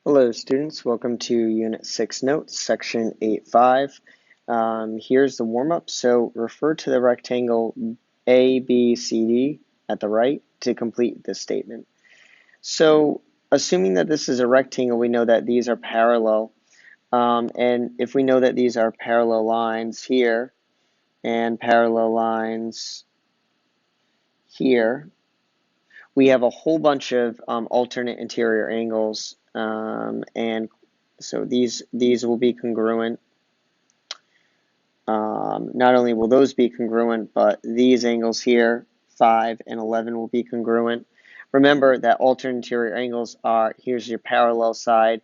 Hello students, welcome to Unit 6 Notes, Section 8.5. Here's the warm-up. So refer to the rectangle ABCD at the right to complete this statement. So assuming that this is a rectangle, we know that these are parallel. And if we know that these are parallel lines here and parallel lines here, we have a whole bunch of alternate interior angles, and so these will be congruent. Not only will those be congruent, but these angles here, 5 and 11, will be congruent. Remember that alternate interior angles are, here's your parallel side,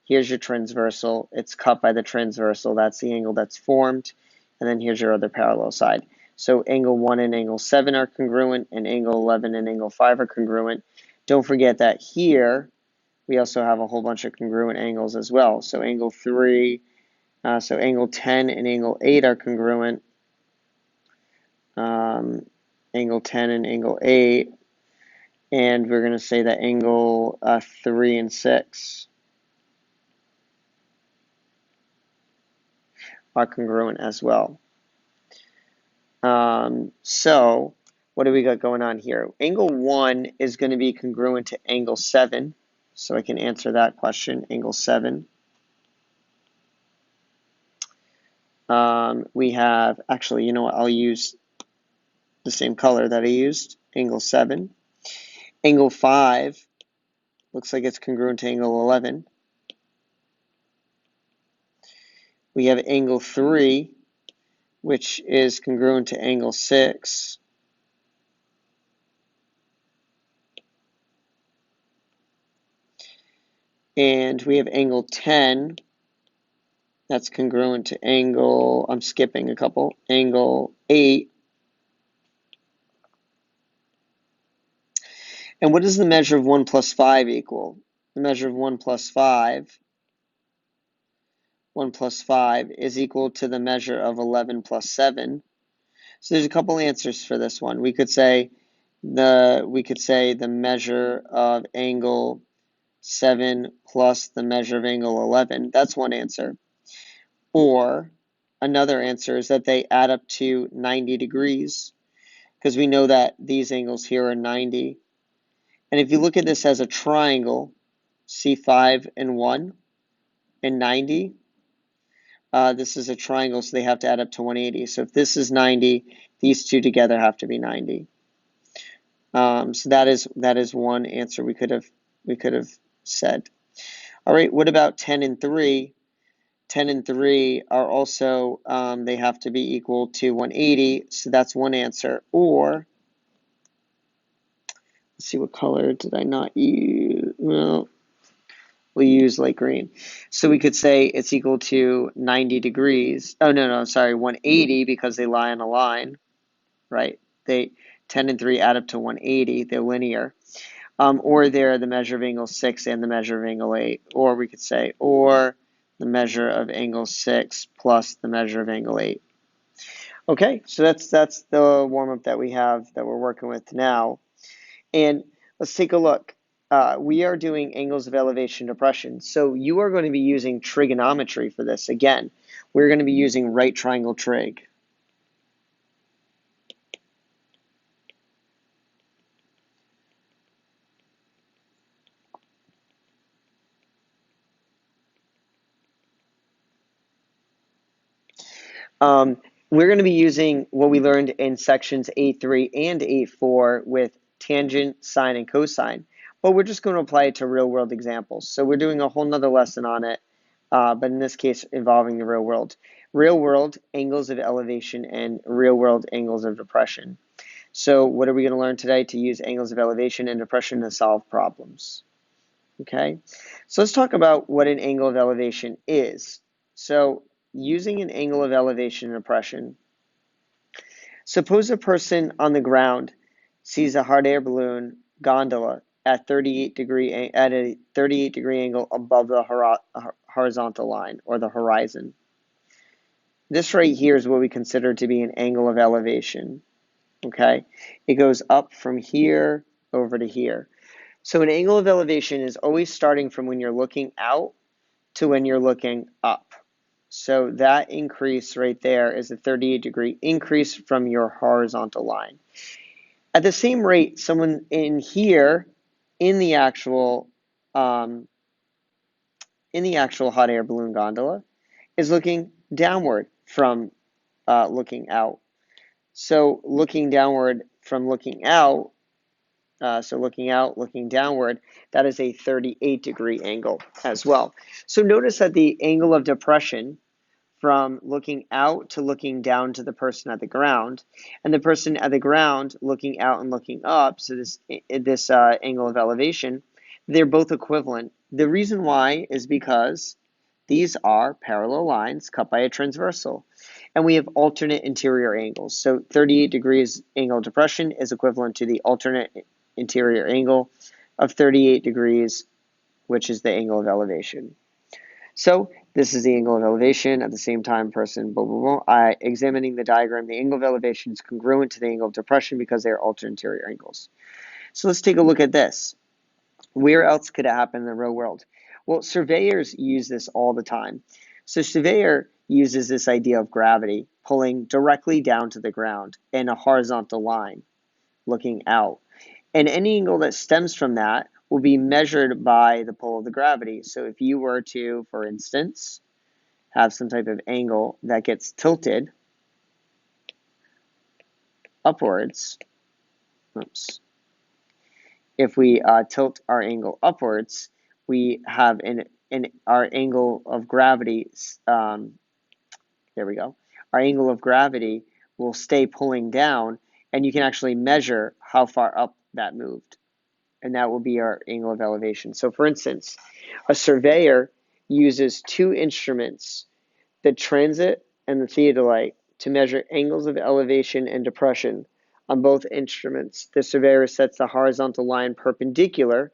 here's your transversal, it's cut by the transversal, that's the angle that's formed, and then here's your other parallel side. So angle 1 and angle 7 are congruent, and angle 11 and angle 5 are congruent. Don't forget that here, we also have a whole bunch of congruent angles as well. So angle 3, so angle 10 and angle 8 are congruent. Angle 10 and angle 8. And we're going to say that angle 3 and 6 are congruent as well. So what do we got going on here? Angle 1 is going to be congruent to angle 7. So I can answer that question, angle 7. We have, actually, you know what, I'll use the same color that I used, angle 7. Angle 5 looks like it's congruent to angle 11. We have angle 3, which is congruent to angle 6. And we have angle 10, that's congruent to angle, I'm skipping a couple, angle 8. And what does the measure of 1 plus 5 equal? The measure of 1 plus 5 is equal to the measure of 11 plus 7. So there's a couple answers for this one. We could say the measure of angle 7 plus the measure of angle 11. That's one answer. Or another answer is that they add up to 90 degrees, because we know that these angles here are 90. And if you look at this as a triangle, C5 and 1 and 90, this is a triangle, so they have to add up to 180. So if this is 90, these two together have to be 90. So that is one answer we could have said. All right, what about 10 and 3? 10 and 3 are also, they have to be equal to 180, so that's one answer. Or, let's see, what color did I not use? Well, we'll use light green. So we could say it's equal to 90 degrees. Oh, no, sorry, 180, because they lie on a line, right? 10 and 3 add up to 180, they're linear. Or they're the measure of angle 6 and the measure of angle 8. Or we could say, or the measure of angle 6 plus the measure of angle 8. Okay, so that's the warm-up that we have that we're working with now. And let's take a look. We are doing angles of elevation depression. So you are going to be using trigonometry for this. Again, we're going to be using right triangle trig. We're going to be using what we learned in sections 8.3 and 8.4 with tangent, sine, and cosine, but we're just going to apply it to real-world examples. So we're doing a whole nother lesson on it, but in this case involving the real world. Real-world angles of elevation and real-world angles of depression. So what are we going to learn today? To use angles of elevation and depression to solve problems. Okay, so let's talk about what an angle of elevation is. So using an angle of elevation and depression, suppose a person on the ground sees a hot air balloon gondola at a 38 degree angle above the horizontal line, or the horizon. This right here is what we consider to be an angle of elevation. Okay, it goes up from here over to here. So an angle of elevation is always starting from when you're looking out to when you're looking up. So that increase right there is a 38-degree increase from your horizontal line. At the same rate, someone in here in the actual hot air balloon gondola is looking downward from looking out. So looking downward from looking out, so looking out, looking downward, that is a 38-degree angle as well. So notice that the angle of depression from looking out to looking down to the person at the ground, and the person at the ground looking out and looking up, so this angle of elevation, they're both equivalent. The reason why is because these are parallel lines cut by a transversal, and we have alternate interior angles. So 38 degrees angle of depression is equivalent to the alternate interior angle of 38 degrees, which is the angle of elevation. So this is the angle of elevation. At the same time, person, blah, blah, blah. Examining the diagram, the angle of elevation is congruent to the angle of depression because they are alternate interior angles. So let's take a look at this. Where else could it happen in the real world? Well, surveyors use this all the time. So surveyor uses this idea of gravity pulling directly down to the ground in a horizontal line, looking out. And any angle that stems from that will be measured by the pull of the gravity. So if you were to, for instance, have some type of angle that gets tilted upwards, oops. If we tilt our angle upwards, we have our angle of gravity, there we go. Our angle of gravity will stay pulling down, and you can actually measure how far up that moved. And that will be our angle of elevation. So for instance, a surveyor uses two instruments, the transit and the theodolite, to measure angles of elevation and depression on both instruments. The surveyor sets the horizontal line perpendicular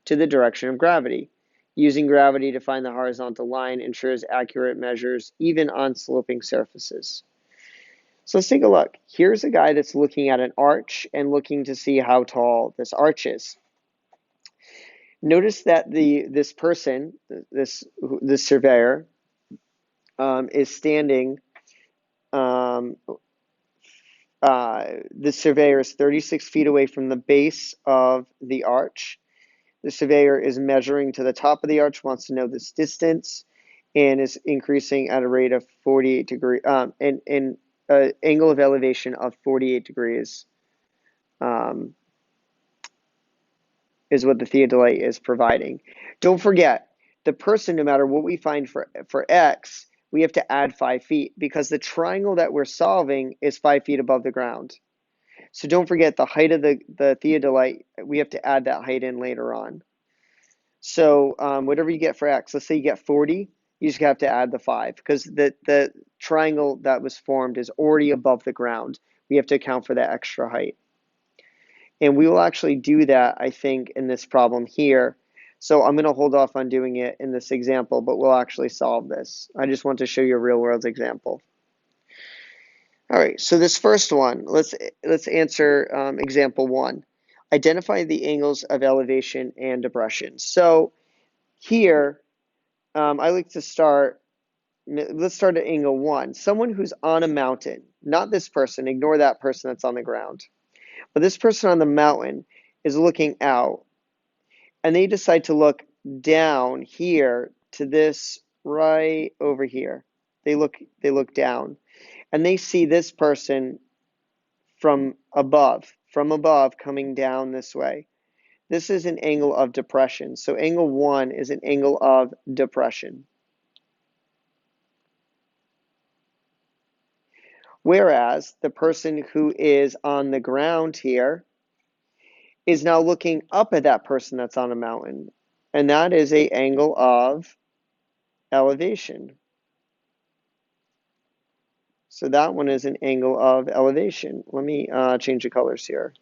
to the direction of gravity. Using gravity to find the horizontal line ensures accurate measures even on sloping surfaces. So let's take a look. Here's a guy that's looking at an arch and looking to see how tall this arch is. Notice that this person, this surveyor, is standing. The surveyor is 36 feet away from the base of the arch. The surveyor is measuring to the top of the arch, wants to know this distance, and is increasing at a rate of 48 degrees, and angle of elevation of 48 degrees is what the theodolite is providing. Don't forget, the person, no matter what we find for x, we have to add 5 feet because the triangle that we're solving is 5 feet above the ground. So don't forget the height of the theodolite, we have to add that height in later on. So whatever you get for x, let's say you get 40, you just have to add the 5 because the triangle that was formed is already above the ground. We have to account for that extra height. And we will actually do that, I think, in this problem here. So I'm going to hold off on doing it in this example, but we'll actually solve this. I just want to show you a real world example. All right, so this first one, let's answer example 1. Identify the angles of elevation and depression. So here, I like to start, let's start at angle 1. Someone who's on a mountain, not this person, ignore that person that's on the ground. But this person on the mountain is looking out, and they decide to look down here to this right over here. They look down, and they see this person from above coming down this way. This is an angle of depression. So angle 1 is an angle of depression. Whereas the person who is on the ground here is now looking up at that person that's on a mountain. And that is an angle of elevation. So that one is an angle of elevation. Let me change the colors here.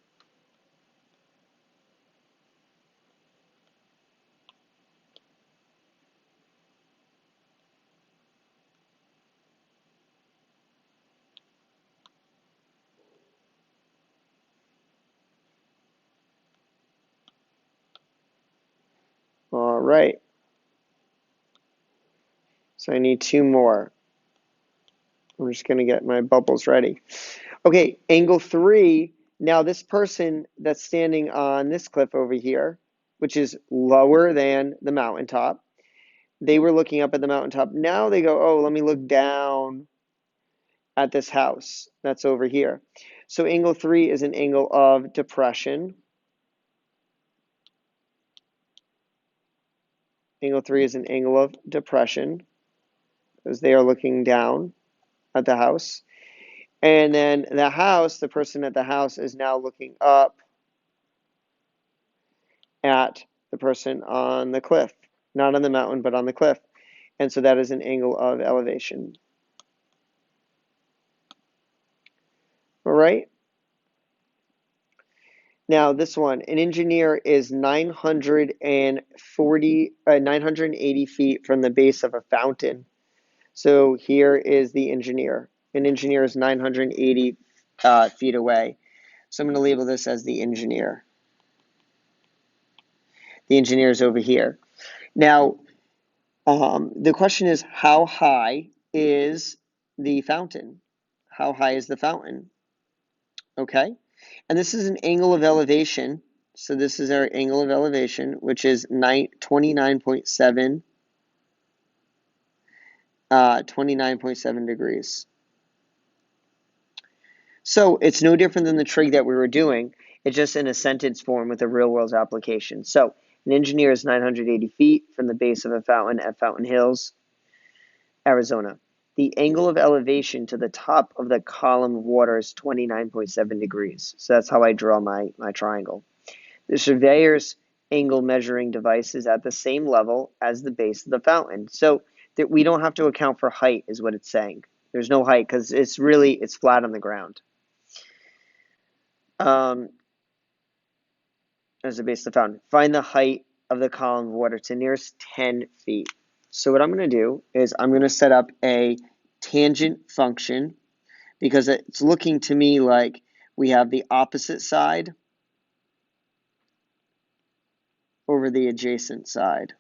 right. So I need 2 more. I'm just going to get my bubbles ready. Okay, angle 3. Now this person that's standing on this cliff over here, which is lower than the mountaintop, they were looking up at the mountaintop. Now they go, oh, let me look down at this house that's over here. So angle 3 is an angle of depression. Angle 3 is an angle of depression because they are looking down at the house. And then the house, the person at the house is now looking up at the person on the cliff, not on the mountain, but on the cliff. And so that is an angle of elevation. All right. Now this one, an engineer is 980 feet from the base of a fountain. So here is the engineer. An engineer is 980 feet away. So I'm going to label this as the engineer. The engineer is over here. Now, the question is, how high is the fountain? How high is the fountain? Okay. And this is an angle of elevation. So this is our angle of elevation, which is 29.7 degrees. So it's no different than the trig that we were doing. It's just in a sentence form with a real world application. So an engineer is 980 feet from the base of a fountain at Fountain Hills, Arizona. The angle of elevation to the top of the column of water is 29.7 degrees. So that's how I draw my triangle. The surveyor's angle measuring device is at the same level as the base of the fountain. So that we don't have to account for height is what it's saying. There's no height because it's flat on the ground. As the base of the fountain. Find the height of the column of water to nearest 10 feet. So what I'm going to do is I'm going to set up a tangent function because it's looking to me like we have the opposite side over the adjacent side.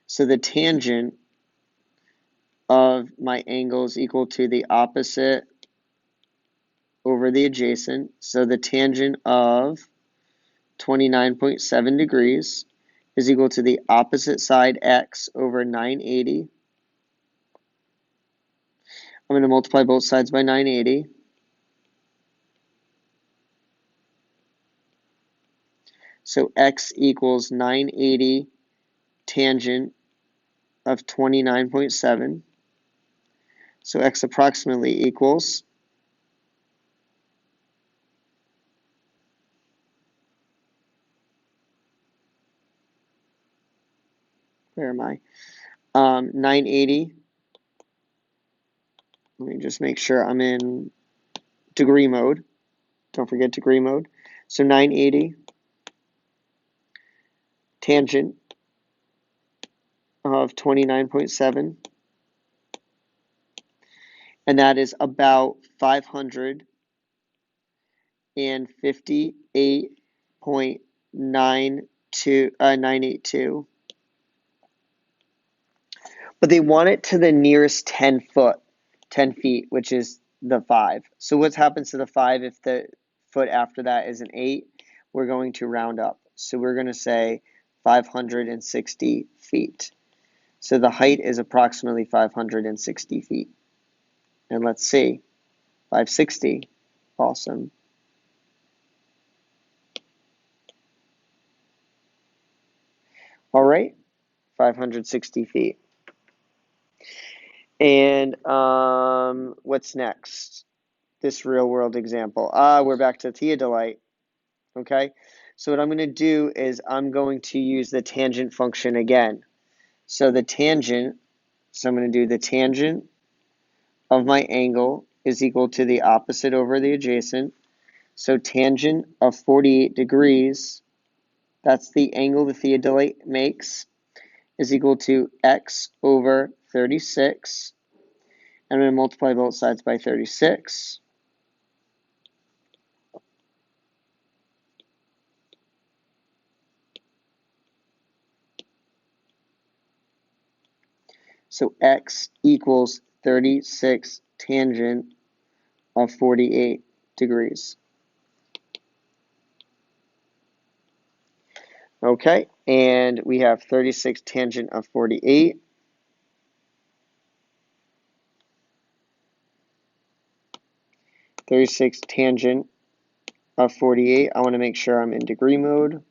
So the tangent of my angle is equal to the opposite over the adjacent. So the tangent of 29.7 degrees is equal to the opposite side x over 980. I'm going to multiply both sides by 980. So x equals 980 tangent of 29.7. So x approximately equals where am I? 980. Let me just make sure I'm in degree mode. Don't forget degree mode. So 980 tangent of 29.7. And that is about 558.982. But they want it to the nearest 10 feet, which is the 5. So what happens to the 5 if the foot after that is an 8? We're going to round up. So we're going to say 560 feet. So the height is approximately 560 feet. And let's see, 560, awesome. All right, 560 feet. And what's next? This real world example. We're back to theodolite. Okay, so what I'm going to do is I'm going to use the tangent function again. So I'm going to do the tangent of my angle is equal to the opposite over the adjacent. So tangent of 48 degrees, that's the angle the theodolite makes, is equal to x over 36. I'm going to multiply both sides by 36. So x equals 36 tangent of 48 degrees. Okay, and we have 36 tangent of 48. Tangent of 48. I want to make sure I'm in degree mode,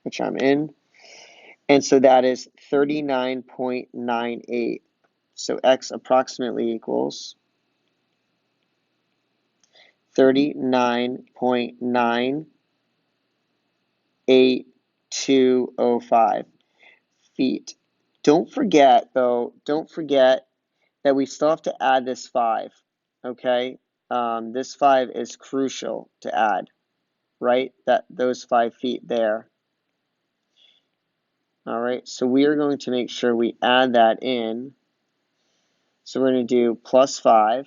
which I'm in. And so that is 39.98. So x approximately equals 39.98205 feet. Don't forget, though, that we still have to add this 5, okay? This 5 is crucial to add, right? Those 5 feet there. All right, so we are going to make sure we add that in. So we're going to do plus 5.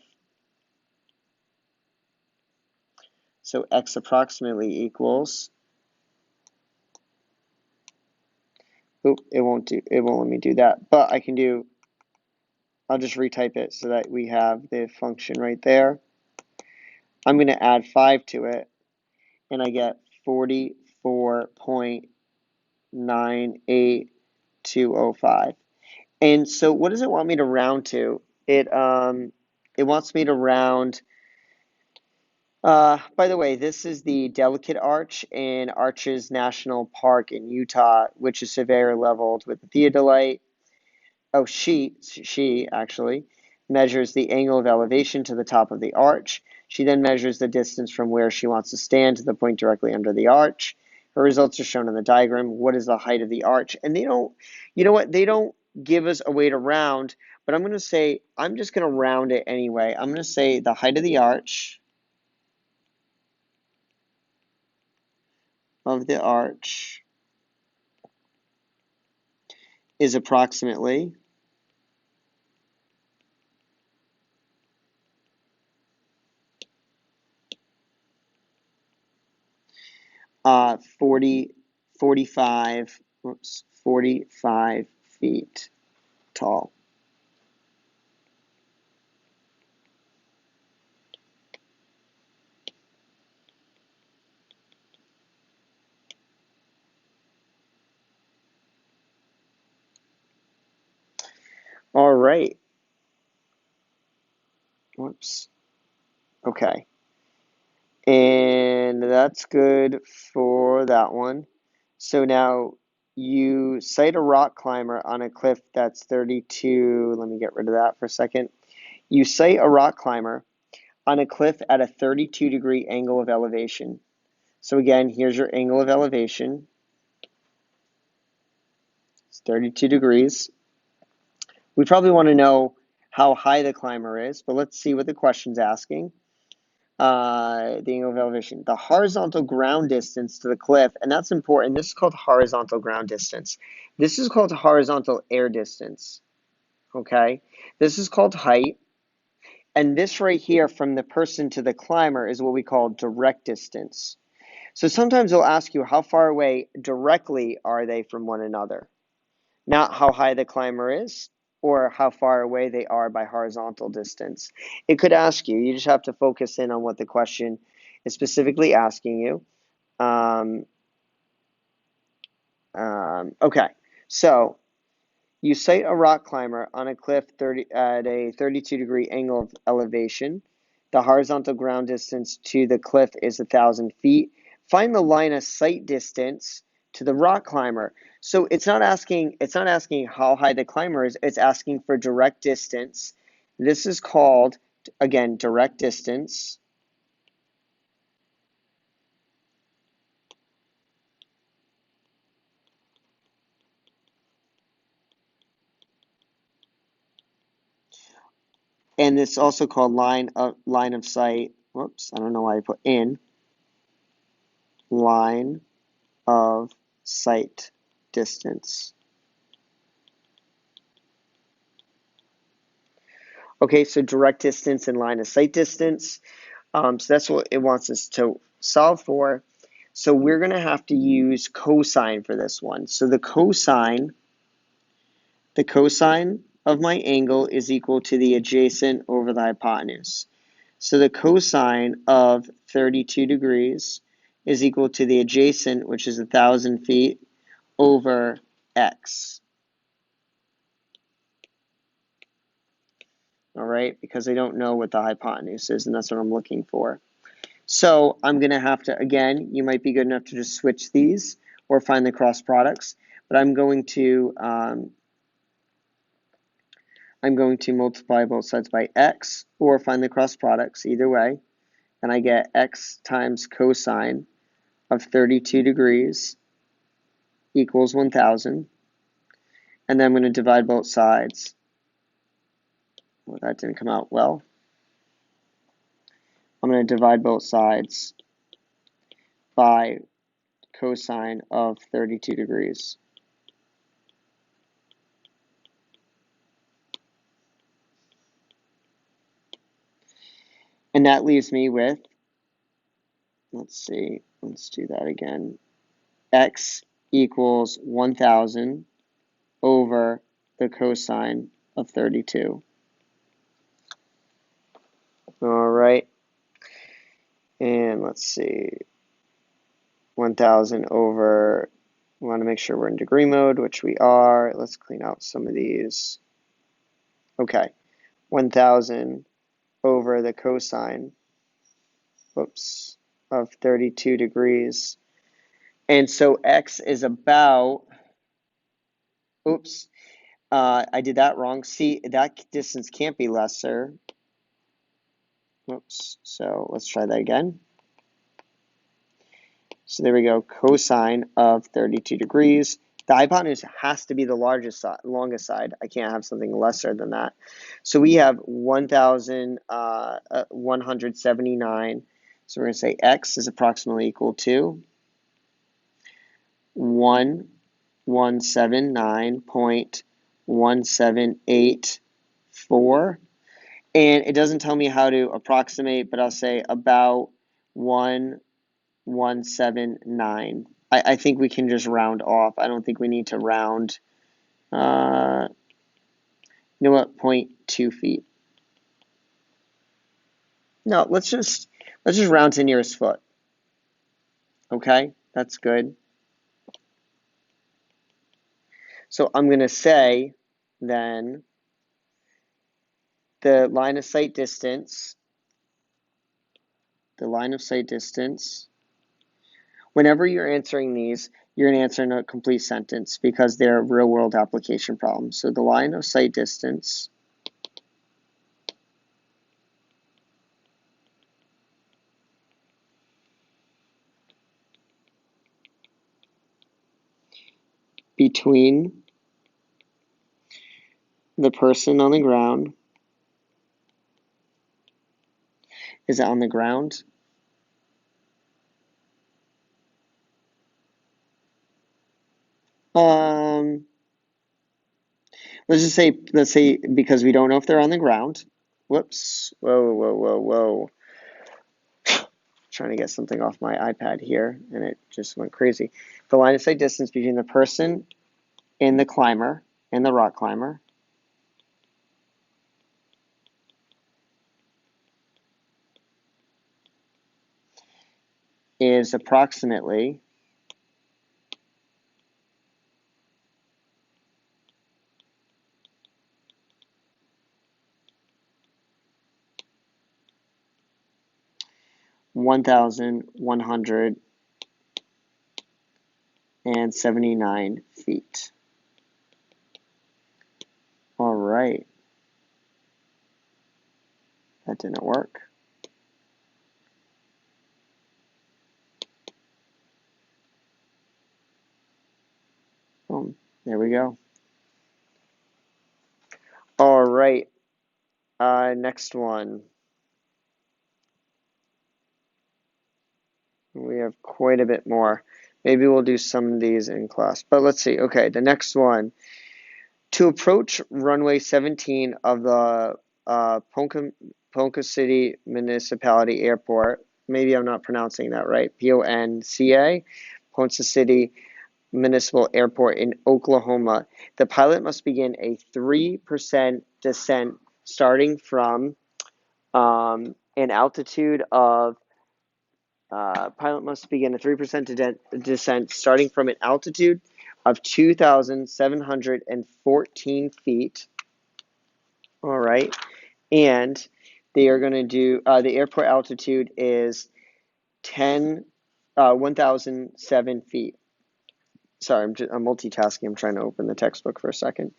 So x approximately equals, it won't let me do that, but I'll just retype it so that we have the function right there. I'm going to add 5 to it, and I get 44.98205. And so what does it want me to round to? It wants me to round. By the way, this is the Delicate Arch in Arches National Park in Utah, which is severe leveled with the theodolite. Oh, she actually measures the angle of elevation to the top of the arch. She then measures the distance from where she wants to stand to the point directly under the arch. Her results are shown in the diagram. What is the height of the arch? And they don't, you know what, they don't give us a way to round, but I'm just going to round it anyway. I'm going to say the height of the arch is approximately 45 feet tall. All right. Whoops. Okay. And that's good for that one. So now you cite a rock climber on a cliff that's 32. Let me get rid of that for a second. You cite a rock climber on a cliff at a 32-degree angle of elevation. So again, here's your angle of elevation. It's 32 degrees. We probably want to know how high the climber is, but let's see what the question's asking. The angle of elevation, the horizontal ground distance to the cliff, and that's important. This is called horizontal ground distance. This is called horizontal air distance, okay? This is called height, and this right here from the person to the climber is what we call direct distance. So sometimes they'll ask you how far away directly are they from one another, not how high the climber is or how far away they are by horizontal distance. It could ask you. You just have to focus in on what the question is specifically asking you. Okay, so you cite a rock climber on a cliff at a 32-degree angle of elevation. The horizontal ground distance to the cliff is 1,000 feet. Find the line of sight distance to the rock climber. So it's not asking how high the climber is, it's asking for direct distance. This is called, again, direct distance. And it's also called line of sight. Whoops, I don't know why I put in. Line of sight distance. Okay, so direct distance and line of sight distance. So that's what it wants us to solve for. So we're going to have to use cosine for this one. So the cosine the cosine of my angle is equal to the adjacent over the hypotenuse. So the cosine of 32 degrees is equal to the adjacent, which is 1,000 feet, over x. All right, because I don't know what the hypotenuse is, and that's what I'm looking for. So I'm going to have to, again, you might be good enough to just switch these or find the cross products, but I'm going to multiply both sides by x or find the cross products, either way, and I get x times cosine of 32 degrees equals 1,000, and then I'm going to divide both sides. Well, that didn't come out well. I'm going to divide both sides by cosine of 32 degrees. And that leaves me with, let's see, let's do that again. X equals 1,000 over the cosine of 32. All right. And let's see, 1,000 over, we want to make sure we're in degree mode, which we are. Let's clean out some of these. Okay, 1,000 over the cosine, whoops, of 32 degrees. And so x is about, oops, I did that wrong. See, that distance can't be lesser. Oops, so let's try that again. So there we go, cosine of 32 degrees. The hypotenuse has to be the longest side. I can't have something lesser than that. So we have 1,179. So we're going to say x is approximately equal to 1179.1784. And it doesn't tell me how to approximate, but I'll say about 1,179. I think we can just round off. I don't think we need to round. You know what? 0.2 feet. No, let's just round to nearest foot. Okay, that's good. So I'm going to say then the line of sight distance. Whenever you're answering these, you're going to answer in a complete sentence because they're real world application problems. So the line of sight distance between the person on the ground, is it on the ground? Let's say because we don't know if they're on the ground. Whoops. Whoa. Trying to get something off my iPad here, and it just went crazy. The line of sight distance between the person and the climber, and the rock climber, is approximately 1,179 feet. All right. That didn't work. Boom. There we go. All right. Next one. We have quite a bit more. Maybe we'll do some of these in class. But let's see. Okay, the next one. To approach runway 17 of the Ponca City Municipality Airport, maybe I'm not pronouncing that right, Ponca, Ponca City Municipal Airport in Oklahoma. The pilot must begin a 3% descent starting from an altitude of pilot must begin a 3% descent starting from an altitude of 2,714 feet. All right. And they are going to do the airport altitude is 1,007 feet. Sorry, I'm multitasking. I'm trying to open the textbook for a second.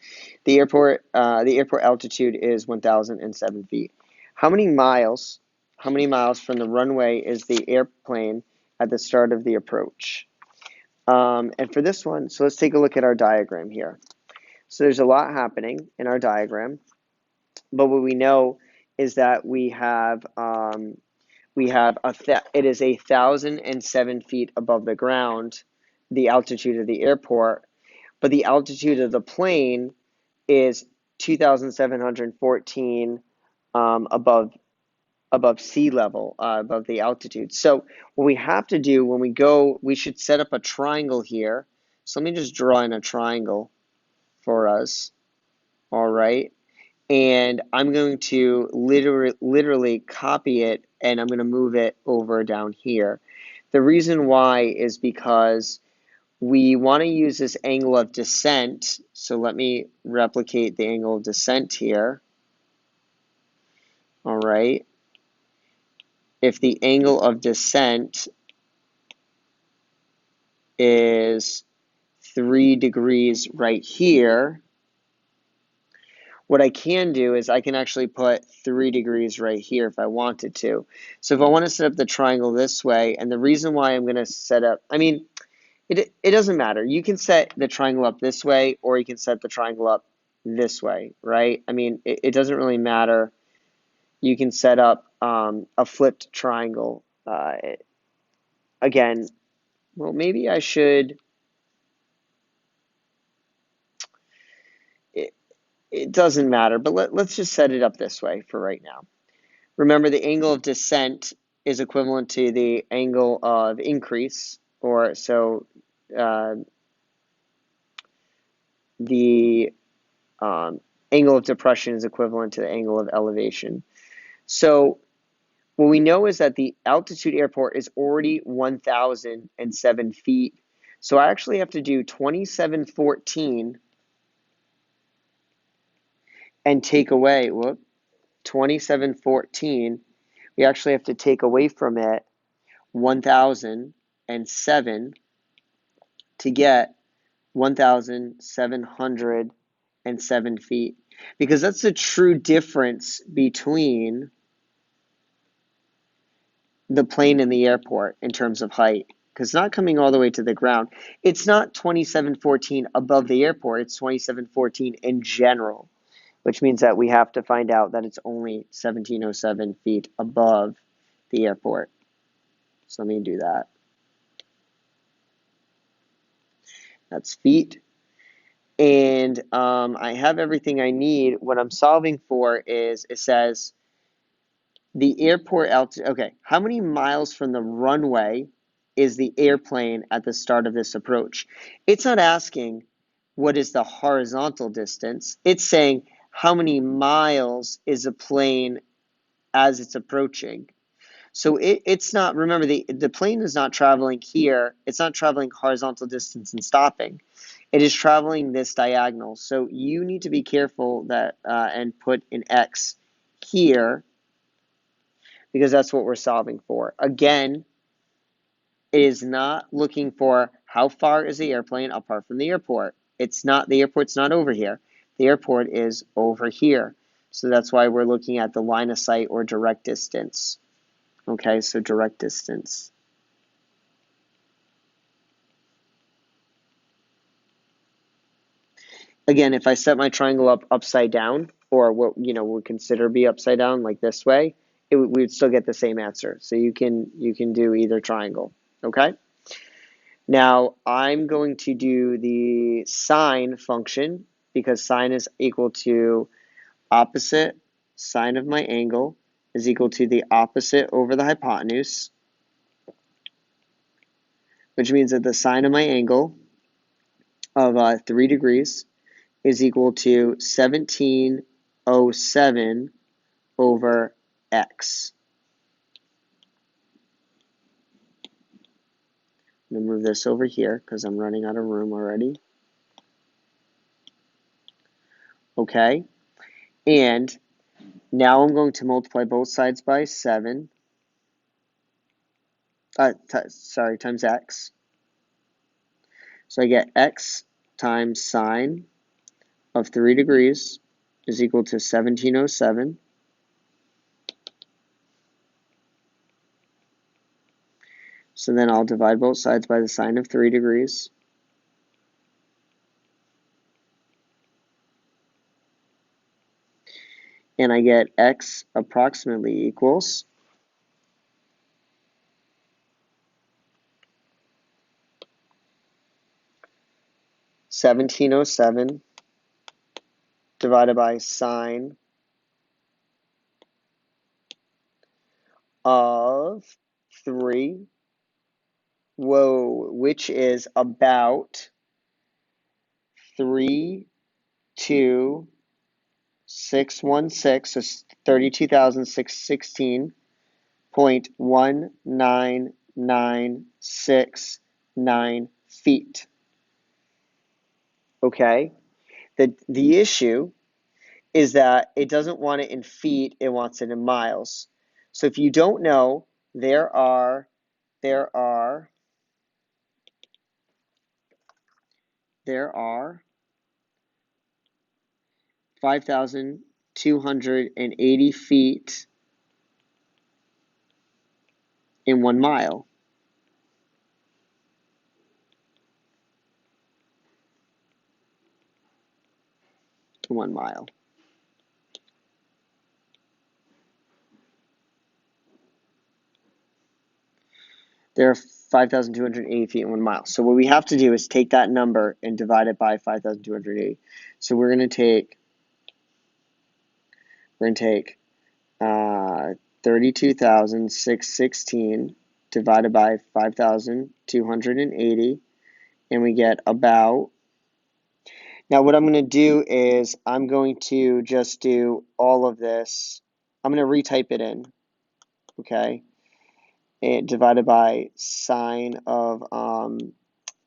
The airport altitude is 1,007 feet. How many miles from the runway is the airplane at the start of the approach? And for this one, so let's take a look at our diagram here. So there's a lot happening in our diagram, but what we know is that it is 1,007 feet above the ground, the altitude of the airport, but the altitude of the plane is 2,714 above sea level, above the altitude. So what we have to do when we go, we should set up a triangle here. So let me just draw in a triangle for us. All right. And I'm going to literally copy it, and I'm going to move it over down here. The reason why is because we want to use this angle of descent. So let me replicate the angle of descent here. All right. If the angle of descent is 3 degrees right here, what I can do is I can actually put 3 degrees right here if I wanted to. So if I want to set up the triangle this way, and the reason why I'm going to set up, I mean, it doesn't matter. You can set the triangle up this way, or you can set the triangle up this way, right? I mean, it doesn't really matter. You can set up a flipped triangle. Again, well, maybe I should. It doesn't matter, but let's just set it up this way for right now. Remember, the angle of descent is equivalent to the angle of increase, or so the angle of depression is equivalent to the angle of elevation. So what we know is that the altitude airport is already 1,007 feet. So I actually have to do 2,714 and take away, 2,714. We actually have to take away from it 1,007 to get 1,707 feet. Because that's the true difference between the plane and the airport in terms of height. Because it's not coming all the way to the ground. It's not 2,714 above the airport. It's 2,714 in general, which means that we have to find out that it's only 1,707 feet above the airport. So let me do that. That's feet. And I have everything I need. What I'm solving for is, it says the airport altitude. Okay, how many miles from the runway is the airplane at the start of this approach? It's not asking what is the horizontal distance. It's saying how many miles is a plane as it's approaching. So it's not, remember, the plane is not traveling here. It's not traveling horizontal distance and stopping. It is traveling this diagonal. So you need to be careful that and put an X here, because that's what we're solving for. Again, it is not looking for how far is the airplane apart from the airport. It's not, the airport's not over here. The airport is over here. So that's why we're looking at the line of sight or direct distance. Okay, so direct distance. Again, if I set my triangle up upside down, or what would consider be upside down, like this way, we would still get the same answer. So you can do either triangle. Okay. Now I'm going to do the sine function, because sine is equal to opposite sine of my angle is equal to the opposite over the hypotenuse, which means that the sine of my angle of 3 degrees is equal to 1707 over x. I'm going to move this over here because I'm running out of room already. Okay, and now I'm going to multiply both sides by 7. Times x. So I get x times sine of 3 degrees is equal to 1707. So then I'll divide both sides by the sine of 3 degrees. And I get x approximately equals 1707 divided by sine of 3, which is about 32,616, so 32,616.199669 feet. Okay, the issue is that it doesn't want it in feet, it wants it in miles. So if you don't know, there are 5,280 feet in 1 mile. In 1 mile. There are 5,280 feet in 1 mile. So what we have to do is take that number and divide it by 5,280. So we're going to take 32,616 divided by 5,280, and we get about. Now what I'm going to do is I'm going to just do all of this. I'm going to retype it in, okay? And divided by sine of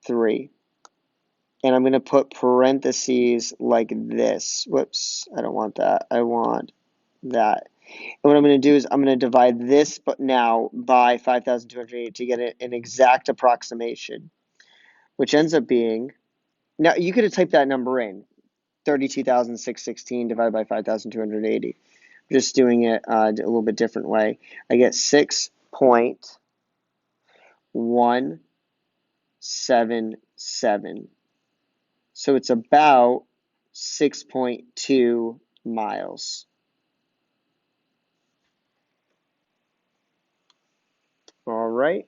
3. And I'm going to put parentheses like this. Whoops, I don't want that. I want that. And what I'm going to do is I'm going to divide this now by 5,280 to get an exact approximation, which ends up being, now you could have typed that number in, 32,616 divided by 5,280. I'm just doing it a little bit different way. I get 6.177. So it's about 6.2 miles. All right.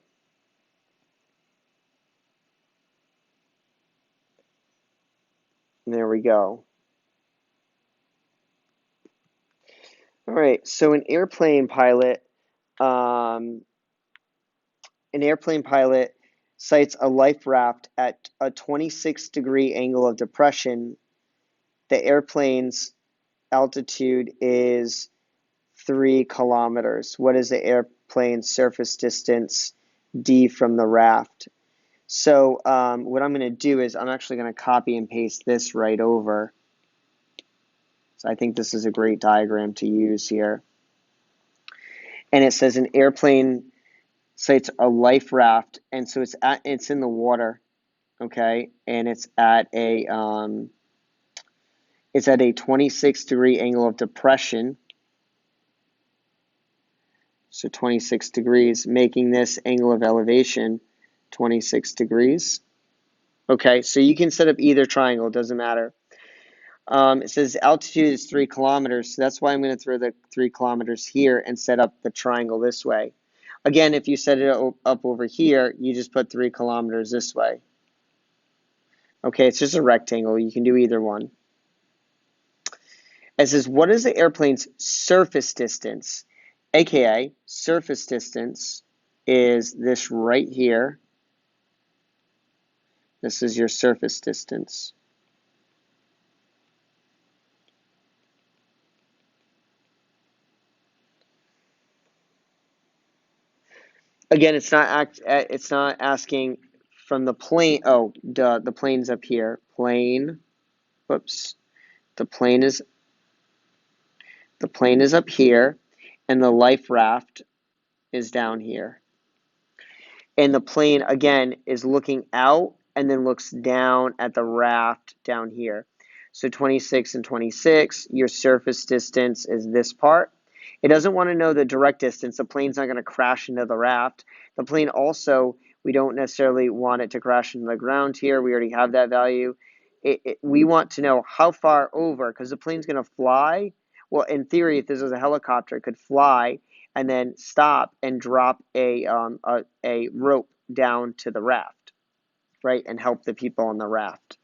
There we go. All right, so an airplane pilot sights a life raft at a 26-degree angle of depression. The airplane's altitude is 3 kilometers. What is the airplane's surface distance d from the raft? So what I'm going to do is I'm actually going to copy and paste this right over. So I think this is a great diagram to use here. And it says an airplane sights a life raft, and so it's in the water, okay, and it's at a 26-degree angle of depression. So 26 degrees, making this angle of elevation 26 degrees. Okay, so you can set up either triangle, it doesn't matter. It says altitude is 3 kilometers, so that's why I'm going to throw the 3 kilometers here and set up the triangle this way. Again, if you set it up over here, you just put 3 kilometers this way. Okay, it's just a rectangle. You can do either one. It says, what is the airplane's surface distance? AKA, surface distance is this right here. This is your surface distance. Again, it's not asking from the plane. Oh, duh, the plane's up here. Plane. Whoops. The plane is up here, and the life raft is down here. And the plane, again, is looking out and then looks down at the raft down here. So 26 and 26, your surface distance is this part. It doesn't want to know the direct distance. The plane's not going to crash into the raft. The plane also, we don't necessarily want it to crash into the ground here. We already have that value. We want to know how far over, because the plane's going to fly. Well, in theory, if this was a helicopter, it could fly and then stop and drop a rope down to the raft, right, and help the people on the raft.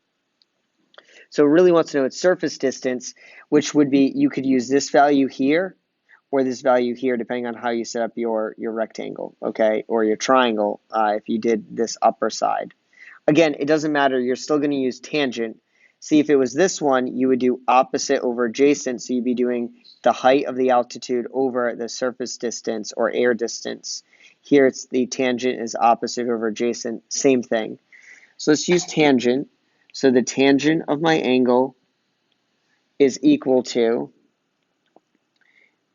So it really wants to know its surface distance, which would be, you could use this value here or this value here, depending on how you set up your rectangle, okay, or your triangle, if you did this upper side. Again, it doesn't matter. You're still going to use tangent. See, if it was this one, you would do opposite over adjacent. So you'd be doing the height of the altitude over the surface distance or air distance. Here, it's the tangent is opposite over adjacent. Same thing. So let's use tangent. So the tangent of my angle is equal to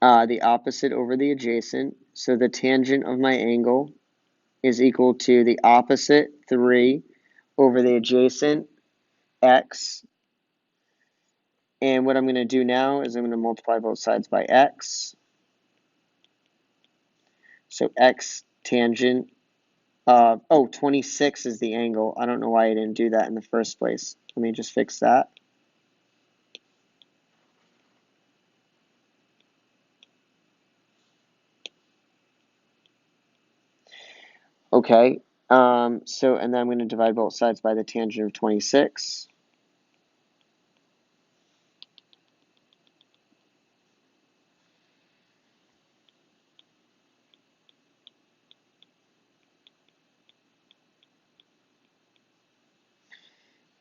the opposite over the adjacent. So the tangent of my angle is equal to the opposite, 3, over the adjacent, x. And what I'm going to do now is I'm going to multiply both sides by x. So x tangent of, 26 is the angle. I don't know why I didn't do that in the first place. Let me just fix that. Okay, and then I'm going to divide both sides by the tangent of 26.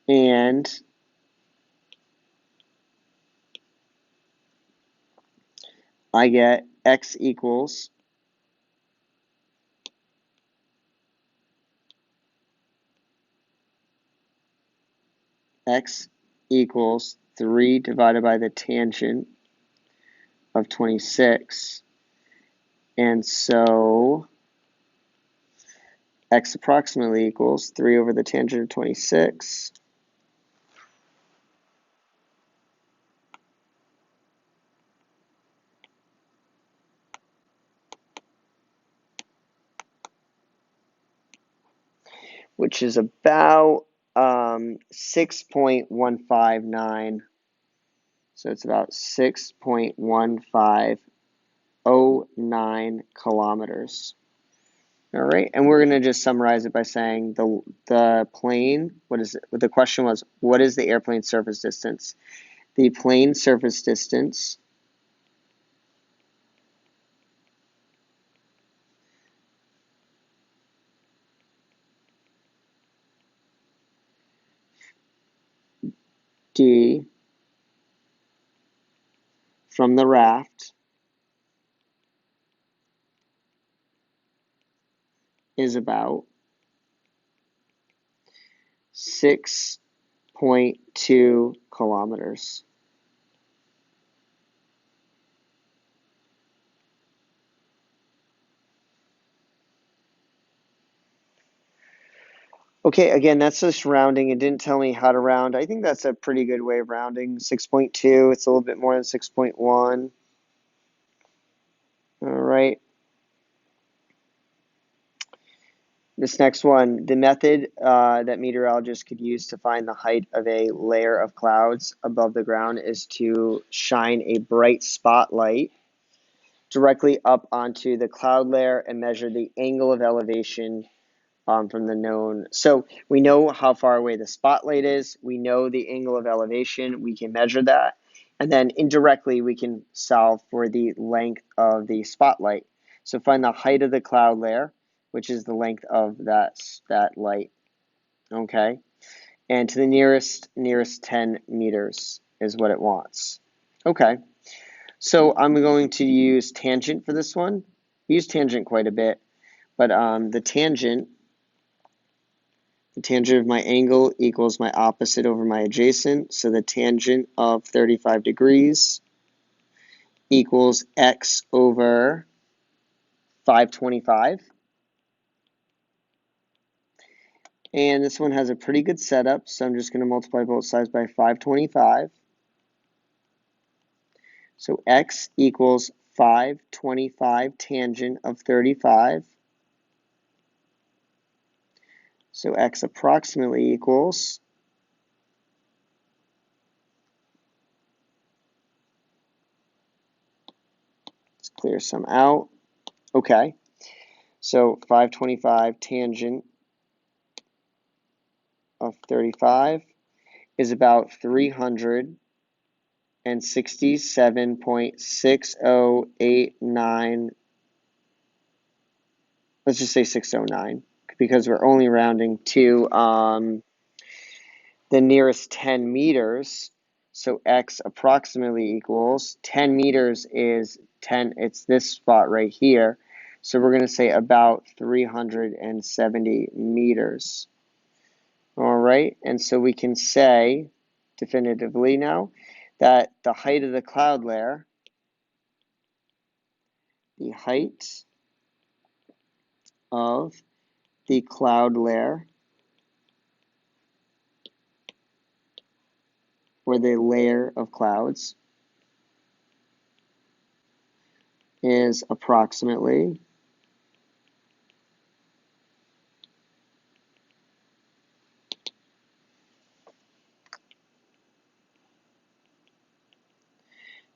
And I get x equals x equals 3 divided by the tangent of 26. And so x approximately equals 3 over the tangent of 26. Which is about 6.159. So it's about 6.1509 kilometers. All right, and we're going to just summarize it by saying the plane, what is it? The question was, what is the airplane surface distance? The plane surface distance D from the raft is about 6.2 kilometers. Okay, again, that's just rounding. It didn't tell me how to round. I think that's a pretty good way of rounding. 6.2, it's a little bit more than 6.1. All right. This next one, the method that meteorologists could use to find the height of a layer of clouds above the ground is to shine a bright spotlight directly up onto the cloud layer and measure the angle of elevation from the known. So we know how far away the spotlight is. We know the angle of elevation. We can measure that. And then indirectly, we can solve for the length of the spotlight. So find the height of the cloud layer, which is the length of that light. Okay. and to the nearest 10 meters is what it wants. Okay, so I'm going to use tangent for this one. We use tangent quite a bit, but the tangent of my angle equals my opposite over my adjacent, so the tangent of 35 degrees equals x over 525. And this one has a pretty good setup, so I'm just going to multiply both sides by 525. So x equals 525 tangent of 35. So x approximately equals, let's clear some out. Okay, so 525 tangent of 35 is about 367.6089. Let's just say 609, because we're only rounding to the nearest 10 meters. So x approximately equals 10 meters is 10. It's this spot right here. So we're going to say about 370 meters. All right, and so we can say definitively now that the height of the cloud layer, the height of the cloud layer, or the layer of clouds, is approximately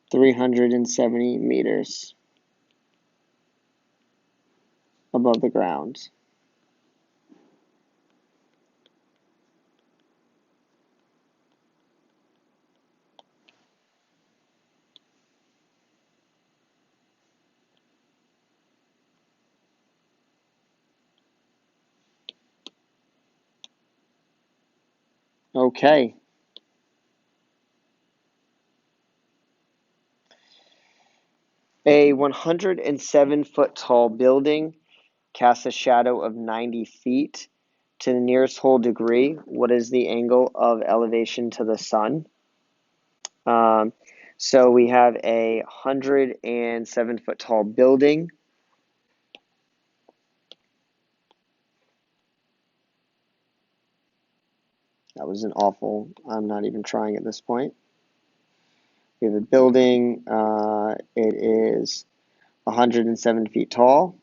370 meters above the ground. Okay. A 107-foot tall building casts a shadow of 90 feet to the nearest whole degree. What is the angle of elevation to the sun? So we have a 107-foot tall building. That was an awful, I'm not even trying at this point. We have a building, it is 107 feet tall.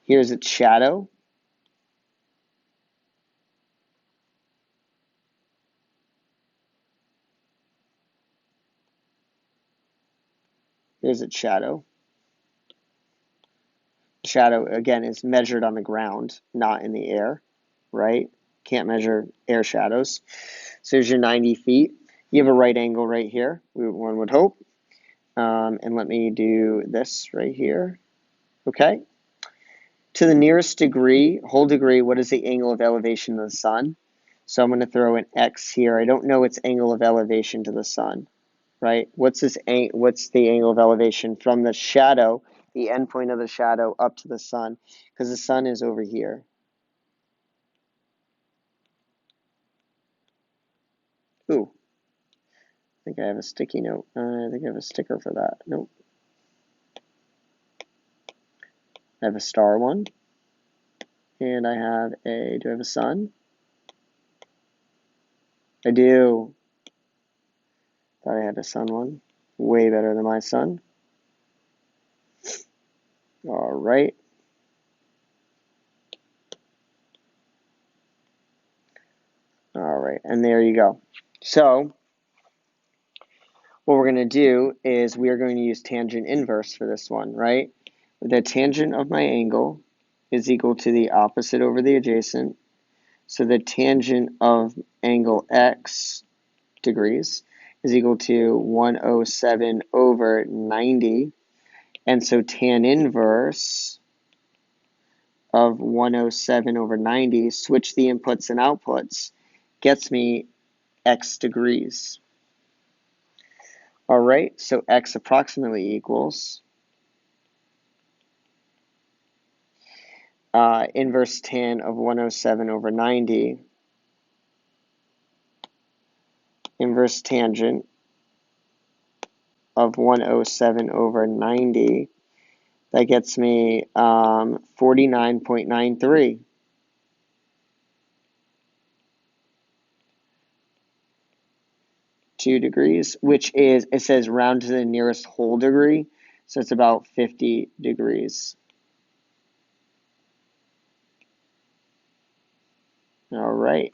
Here's its shadow. Here's its shadow. Shadow, again, is measured on the ground, not in the air, right? Can't measure air shadows. So here's your 90 feet. You have a right angle right here, one would hope. And let me do this right here. Okay. To the nearest degree, whole degree, what is the angle of elevation of the sun? So I'm going to throw an x here. I don't know its angle of elevation to the sun, right? What's the angle of elevation from the shadow, the endpoint of the shadow, up to the sun? Because the sun is over here. Ooh, I think I have a sticky note. I think I have a sticker for that. Nope. I have a star one. And I have do I have a sun? I do. Thought I had a sun one. Way better than my sun. All right. All right, and there you go. So what we're going to do is we are going to use tangent inverse for this one, right? The tangent of my angle is equal to the opposite over the adjacent. So the tangent of angle x degrees is equal to 107 over 90. And so tan inverse of 107 over 90, switch the inputs and outputs, gets me x degrees. All right, so x approximately equals inverse tan of 107 over 90, inverse tangent of 107 over 90. That gets me 49.93. 2 degrees, which is, it says round to the nearest whole degree, so it's about 50 degrees. All right,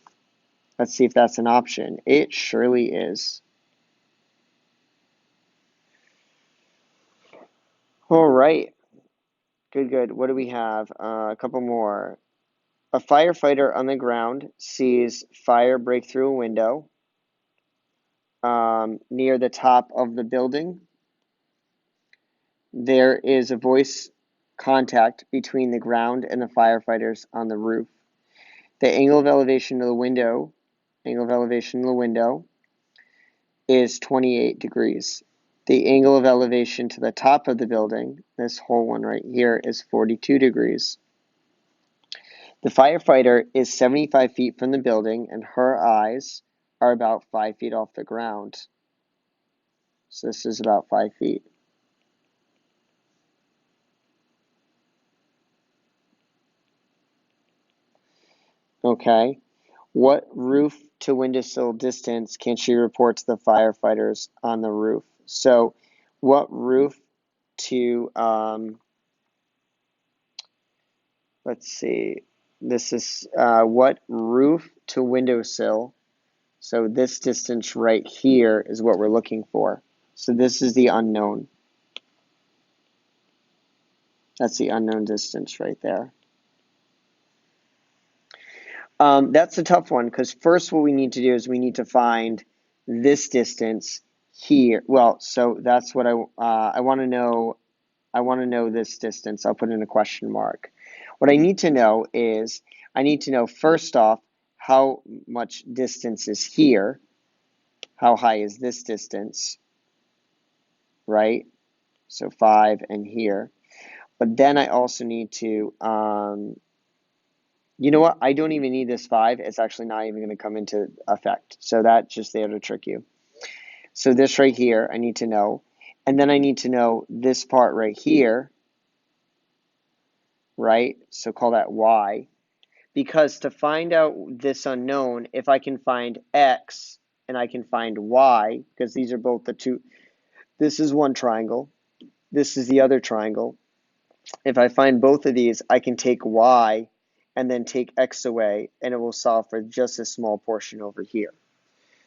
let's see if that's an option. It surely is. All right, good. What do we have? A couple more. A firefighter on the ground sees fire break through a window near the top of the building. There is a voice contact between the ground and the firefighters on the roof. The angle of elevation of the window, is 28 degrees. The angle of elevation to the top of the building, this whole one right here, is 42 degrees. The firefighter is 75 feet from the building and her eyes are about 5 feet off the ground. So this is about 5 feet. Okay. What roof to windowsill distance can she report to the firefighters on the roof? So what roof to, let's see, this is what roof to windowsill. So this distance right here is what we're looking for. So this is the unknown. That's the unknown distance right there. That's a tough one because first what we need to do is we need to find this distance here. Well, so that's what I want to know. I want to know this distance. I'll put in a question mark. What I need to know is I need to know first off how much distance is here. How high is this distance? Right? So 5 and here. But then I also need to you know what? I don't even need this 5. It's actually not even going to come into effect. So that's just there to trick you. So this right here, I need to know. And then I need to know this part right here, right? So call that y. Because to find out this unknown, if I can find x and I can find y, because these are both the two, this is one triangle, this is the other triangle. If I find both of these, I can take y and then take x away, and it will solve for just a small portion over here.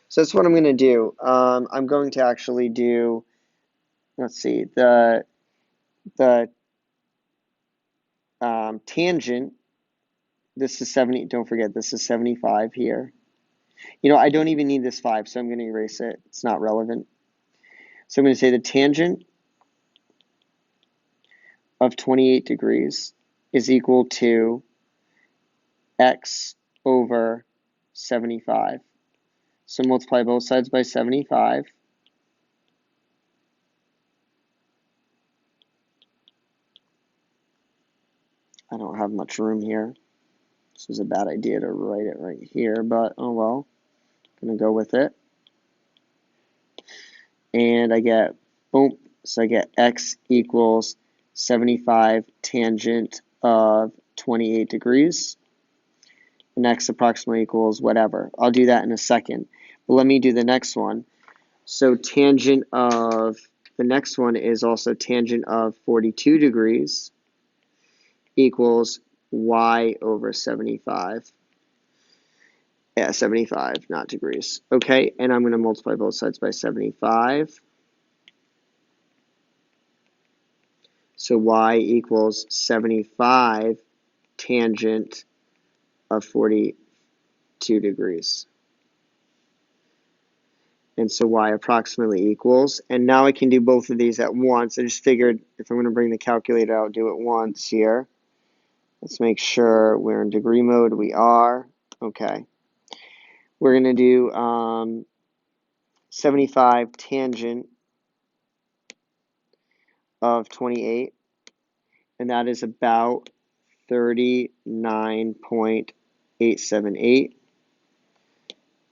So that's what I'm going to do. I'm going to actually do, let's see, the tangent. This is 70. Don't forget, this is 75 here. You know, I don't even need this 5, so I'm going to erase it. It's not relevant. So I'm going to say the tangent of 28 degrees is equal to x over 75. So multiply both sides by 75. I don't have much room here. This was a bad idea to write it right here, but oh well. I'm going to go with it. And I get, boom, so I get x equals 75 tangent of 28 degrees. And x approximately equals whatever. I'll do that in a second. But let me do the next one. So tangent of, the next one is also tangent of 42 degrees equals y over 75. Yeah, 75, not degrees. Okay, and I'm going to multiply both sides by 75. So y equals 75 tangent of 42 degrees. And so y approximately equals, and now I can do both of these at once. I just figured if I'm going to bring the calculator out, do it once here. Let's make sure we're in degree mode. We are. Okay. We're going to do 75 tangent of 28, and that is about 39.878.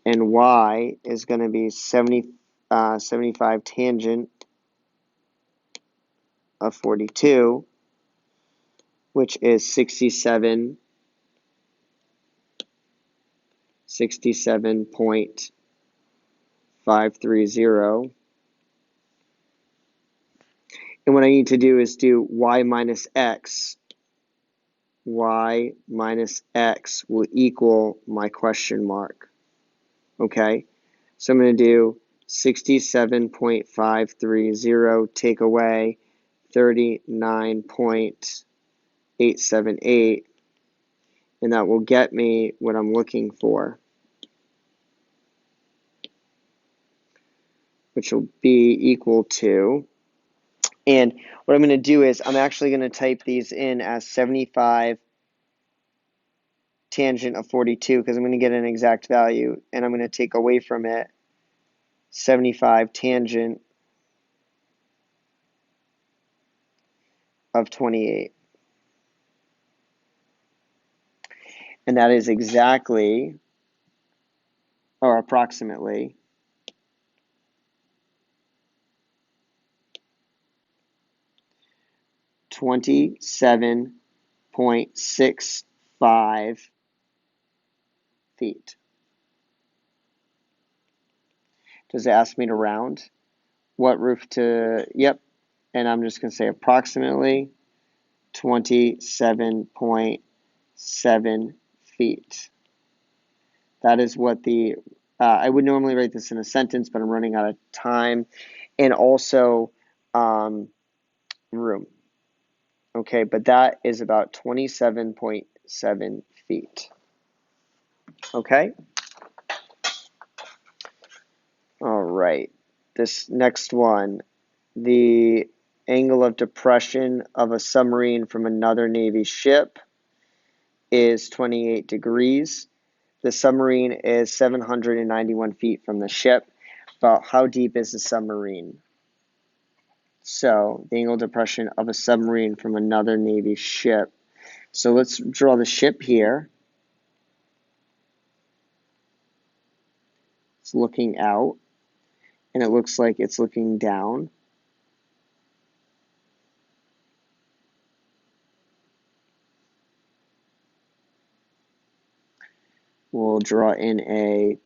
And y is going to be 75 tangent of 42, which is 67.530. And what I need to do is do y minus x. Y minus x will equal my question mark. Okay, so I'm going to do 67.530 take away 39.878, and that will get me what I'm looking for, which will be equal to, and what I'm going to do is I'm actually going to type these in as 75 tangent of 42 because I'm going to get an exact value, and I'm going to take away from it 75 tangent of 28. And that is exactly, or approximately, 27.65 feet. Does it ask me to round? What roof to, yep. And I'm just going to say approximately 27.7 feet. That is what the, I would normally write this in a sentence, but I'm running out of time. And also room. Okay, but that is about 27.7 feet. Okay? All right. This next one, the angle of depression of a submarine from another Navy ship is 28 degrees. The submarine is 791 feet from the ship. But how deep is the submarine? So, the angle of depression of a submarine from another Navy ship. So, let's draw the ship here. It's looking out, and it looks like it's looking down. We'll draw in a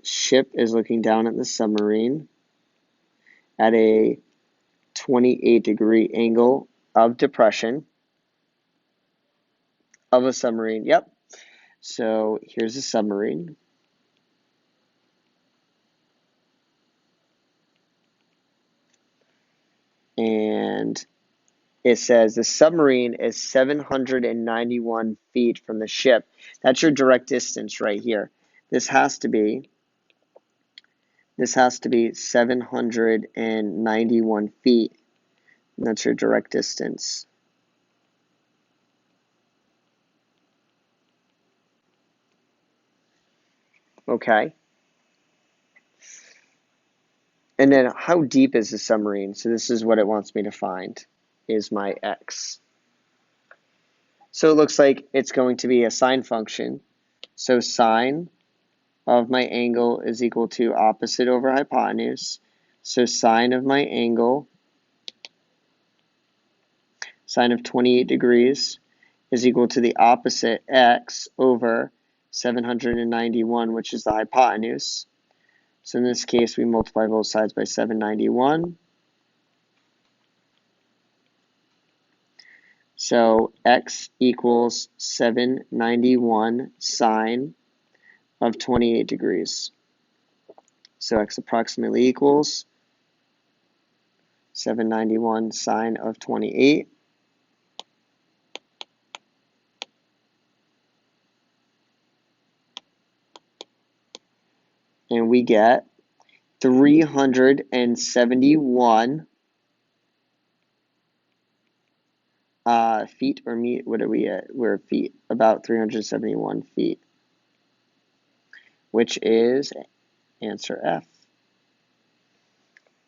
ship is looking down at the submarine at a 28-degree angle of depression of a submarine. Yep. So here's a submarine. And it says the submarine is 791 feet from the ship. That's your direct distance right here. This has to be 791 feet. And that's your direct distance. Okay. And then how deep is the submarine? So this is what it wants me to find, is my x. So it looks like it's going to be a sine function. So sine of my angle is equal to opposite over hypotenuse. So sine of my angle, sine of 28 degrees, is equal to the opposite x over 791, which is the hypotenuse. So in this case, we multiply both sides by 791. So x equals 791 sine of 28 degrees. So x approximately equals 791 sine of 28. And we get 371 feet or meet. What are we at? We're feet, about 371 feet, which is answer F.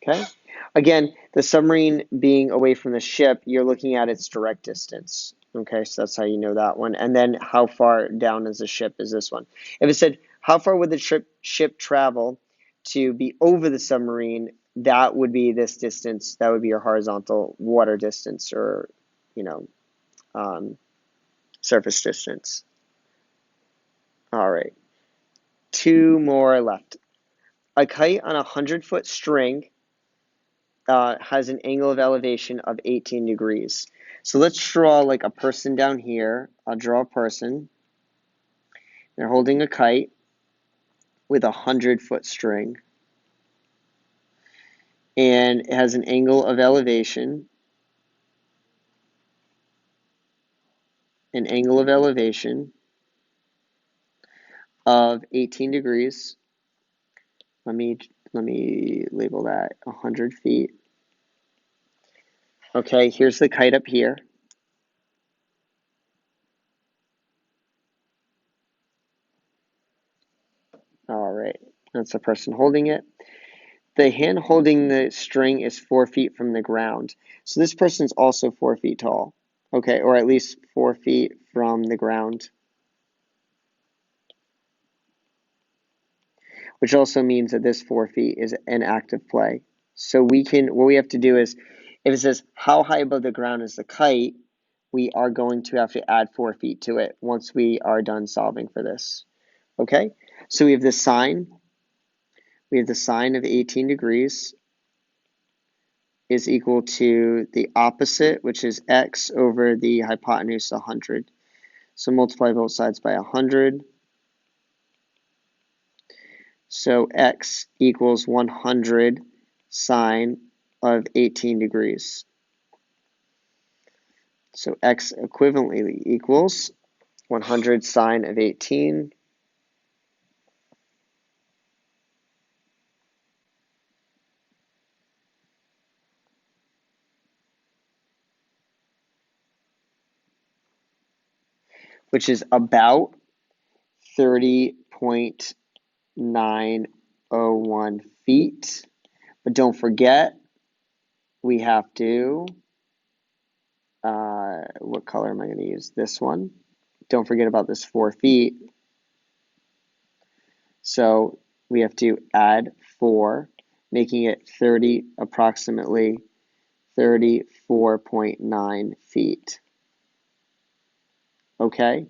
Okay. Again, the submarine being away from the ship, you're looking at its direct distance. Okay, so that's how you know that one. And then how far down is the ship is this one. If it said, how far would the ship travel to be over the submarine, that would be this distance. That would be your horizontal water distance, or, you know, surface distance. All right. Two more left. A kite on a 100-foot string has an angle of elevation of 18 degrees. So let's draw like a person down here. I'll draw a person. They're holding a kite with a 100-foot string. And it has an angle of elevation. An angle of elevation of 18 degrees. Let me label that 100 feet. Okay, here's the kite up here. All right, that's the person holding it. The hand holding the string is 4 feet from the ground. So this person's also 4 feet tall. Okay, or at least 4 feet from the ground. Which also means that this 4 feet is an active play. So what we have to do is, if it says how high above the ground is the kite, we are going to have to add 4 feet to it once we are done solving for this. Okay, so we have the sine. We have the sine of 18 degrees is equal to the opposite, which is x over the hypotenuse 100. So multiply both sides by 100. So x equals 100 sine of 18 degrees. So x equivalently equals 100 sine of 18. Which is about 30.901 feet. But don't forget, we have to, what color am I going to use? This one. Don't forget about this 4 feet. So we have to add 4, making it approximately 34.9 feet. Okay?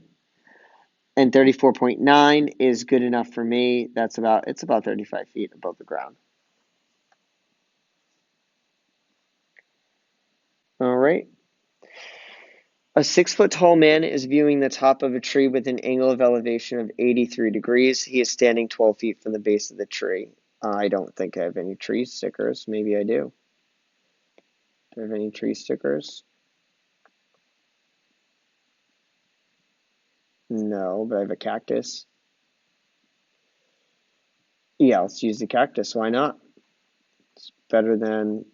And 34.9 is good enough for me. It's about 35 feet above the ground. All right. A 6-foot tall man is viewing the top of a tree with an angle of elevation of 83 degrees. He is standing 12 feet from the base of the tree. I don't think I have any tree stickers. Maybe I do. Do I have any tree stickers? No, but I have a cactus. Yeah, let's use the cactus. Why not? It's better than,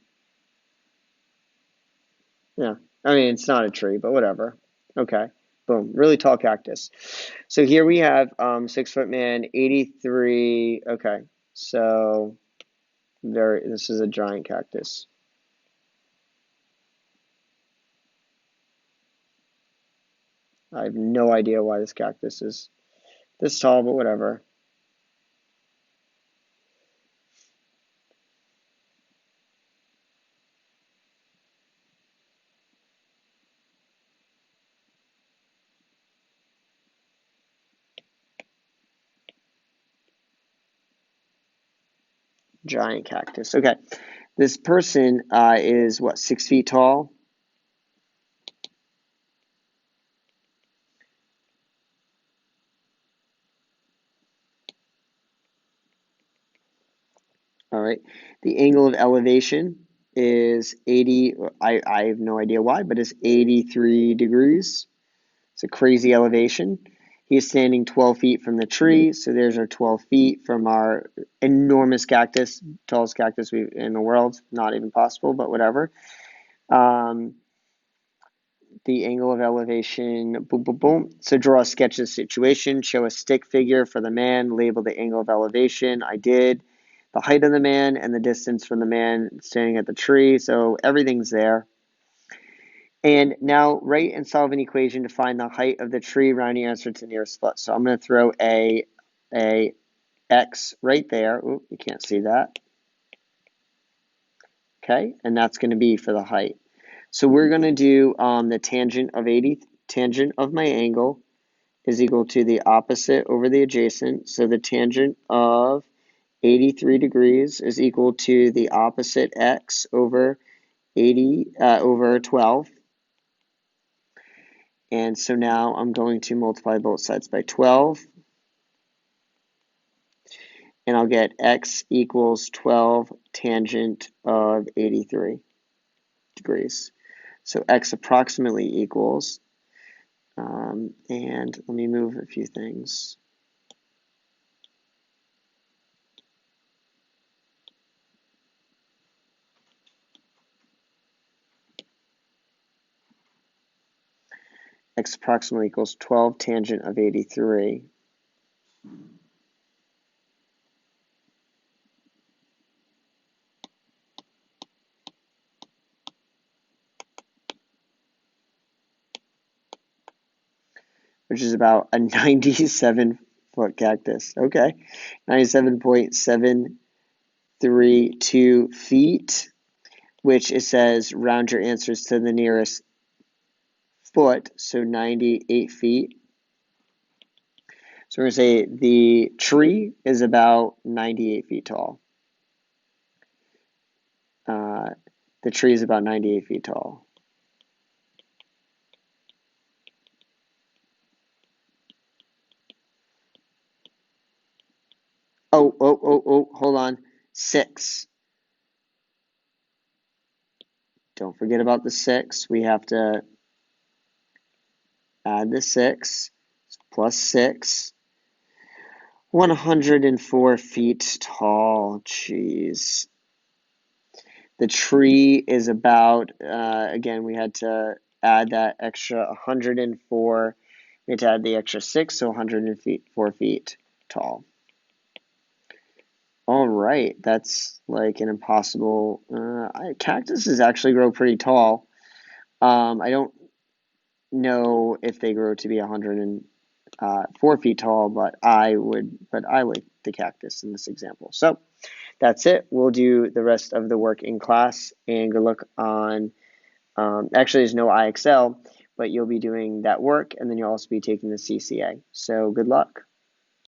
yeah. I mean, it's not a tree, but whatever. Okay. Boom. Really tall cactus. So here we have 6-foot man, 83. Okay. So this is a giant cactus. I have no idea why this cactus is this tall, but whatever. Giant cactus. Okay. This person is what, 6 feet tall? All right. The angle of elevation is 80. I have no idea why, but it's 83 degrees. It's a crazy elevation. He's standing 12 feet from the tree. So there's our 12 feet from our enormous cactus, tallest cactus in the world. Not even possible, but whatever. the angle of elevation, boom, boom, boom. So draw a sketch of the situation, show a stick figure for the man, label the angle of elevation. I did. The height of the man and the distance from the man standing at the tree. So everything's there. And now write and solve an equation to find the height of the tree, round your answer to the nearest foot. So I'm going to throw a x right there. Ooh, you can't see that. Okay, and that's going to be for the height. So we're going to do the tangent of my angle is equal to the opposite over the adjacent. So the tangent of 83 degrees is equal to the opposite x over 12. And so now I'm going to multiply both sides by 12. And I'll get x equals 12 tangent of 83 degrees. So x approximately equals, and let me move a few things. X approximately equals 12 tangent of 83. Which is about a 97-foot cactus. Okay, 97.732 feet, which it says round your answers to the nearest foot, so 98 feet. So we're going to say the tree is about 98 feet tall. The tree is about 98 feet tall. Oh, hold on. 6. Don't forget about the 6. We have to add the 6 plus 6. 104 feet tall. Jeez. The tree is about, again, we had to add that extra 104. We had to add the extra 6, so 104 feet tall. All right, that's like an impossible. Cactuses actually grow pretty tall. I don't know if they grow to be 104 feet tall, but I like the cactus in this example. So that's it. We'll do the rest of the work in class, and good luck on. Actually, there's no IXL, but you'll be doing that work, and then you'll also be taking the CCA. So good luck.